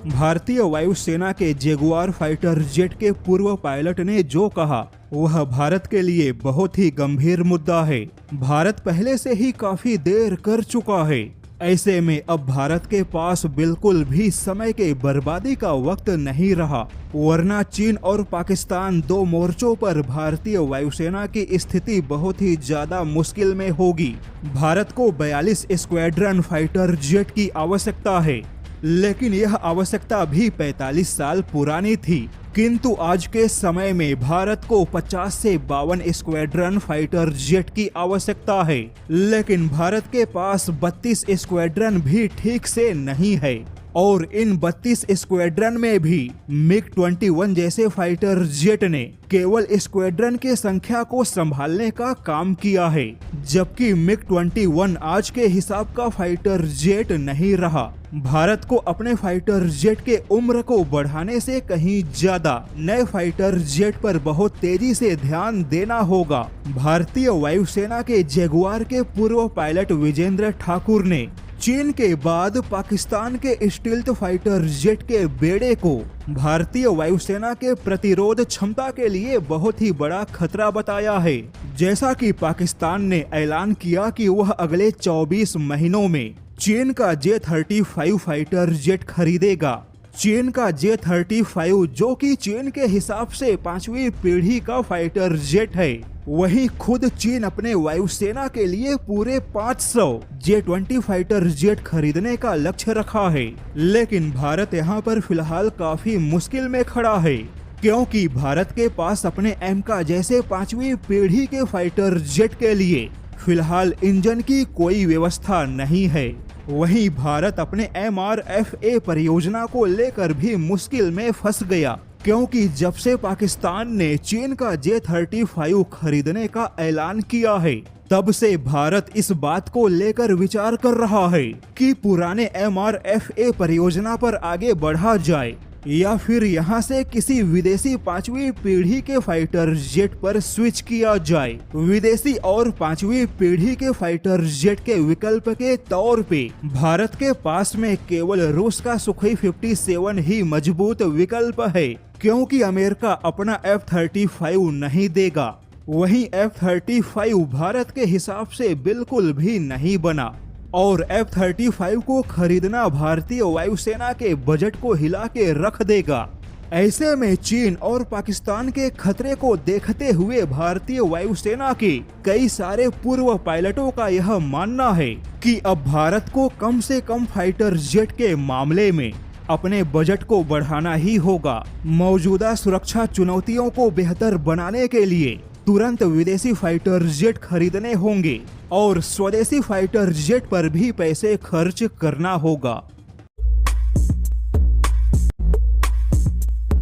भारतीय वायुसेना के जगुआर फाइटर जेट के पूर्व पायलट ने जो कहा वह भारत के लिए बहुत ही गंभीर मुद्दा है। भारत पहले से ही काफी देर कर चुका है। ऐसे में अब भारत के पास बिल्कुल भी समय के बर्बादी का वक्त नहीं रहा, वरना चीन और पाकिस्तान दो मोर्चों पर भारतीय वायुसेना की स्थिति बहुत ही ज्यादा मुश्किल में होगी। भारत को 42 स्क्वाड्रन फाइटर जेट की आवश्यकता है, लेकिन यह आवश्यकता भी 45 साल पुरानी थी। किंतु आज के समय में भारत को 50 से 52 स्क्वाड्रन फाइटर जेट की आवश्यकता है, लेकिन भारत के पास 32 स्क्वाड्रन भी ठीक से नहीं है। और इन 32 स्क्वाड्रन में भी MiG-21 जैसे फाइटर जेट ने केवल स्क्वाड्रन के संख्या को संभालने का काम किया है, जबकि MiG-21 आज के हिसाब का फाइटर जेट नहीं रहा। भारत को अपने फाइटर जेट के उम्र को बढ़ाने से कहीं ज्यादा नए फाइटर जेट पर बहुत तेजी से ध्यान देना होगा। भारतीय वायुसेना के जगुआर के पूर्व पायलट विजेंद्र ठाकुर ने चीन के बाद पाकिस्तान के स्टील्थ फाइटर जेट के बेड़े को भारतीय वायुसेना के प्रतिरोध क्षमता के लिए बहुत ही बड़ा खतरा बताया है। जैसा कि पाकिस्तान ने ऐलान किया कि वह अगले 24 महीनों में चीन का J-35 फाइटर जेट खरीदेगा। चीन का J-35 जो कि चीन के हिसाब से 5वीं पीढ़ी का फाइटर जेट है, वहीं खुद चीन अपने वायुसेना के लिए पूरे 500 J-20 फाइटर जेट खरीदने का लक्ष्य रखा है। लेकिन भारत यहां पर फिलहाल काफी मुश्किल में खड़ा है, क्योंकि भारत के पास अपने एमका जैसे 5वीं पीढ़ी के फाइटर जेट के लिए फिलहाल इंजन की कोई व्यवस्था नहीं है। वहीं भारत अपने MRFA परियोजना को लेकर भी मुश्किल में फंस गया, क्योंकि जब से पाकिस्तान ने चीन का J-35 खरीदने का ऐलान किया है, तब से भारत इस बात को लेकर विचार कर रहा है कि पुराने MRFA परियोजना पर आगे बढ़ा जाए या फिर यहां से किसी विदेशी 5वीं पीढ़ी के फाइटर जेट पर स्विच किया जाए। विदेशी और 5वीं पीढ़ी के फाइटर जेट के विकल्प के तौर पे भारत के पास में केवल रूस का सुखोई 57 ही मजबूत विकल्प है, क्योंकि अमेरिका अपना F-35 नहीं देगा। वहीं F-35 भारत के हिसाब से बिल्कुल भी नहीं बना और F-35 को खरीदना भारतीय वायुसेना के बजट को हिला के रख देगा। ऐसे में चीन और पाकिस्तान के खतरे को देखते हुए भारतीय वायुसेना के कई सारे पूर्व पायलटों का यह मानना है कि अब भारत को कम से कम फाइटर जेट के मामले में अपने बजट को बढ़ाना ही होगा। मौजूदा सुरक्षा चुनौतियों को बेहतर बनाने के लिए तुरंत विदेशी फाइटर जेट खरीदने होंगे और स्वदेशी फाइटर जेट पर भी पैसे खर्च करना होगा।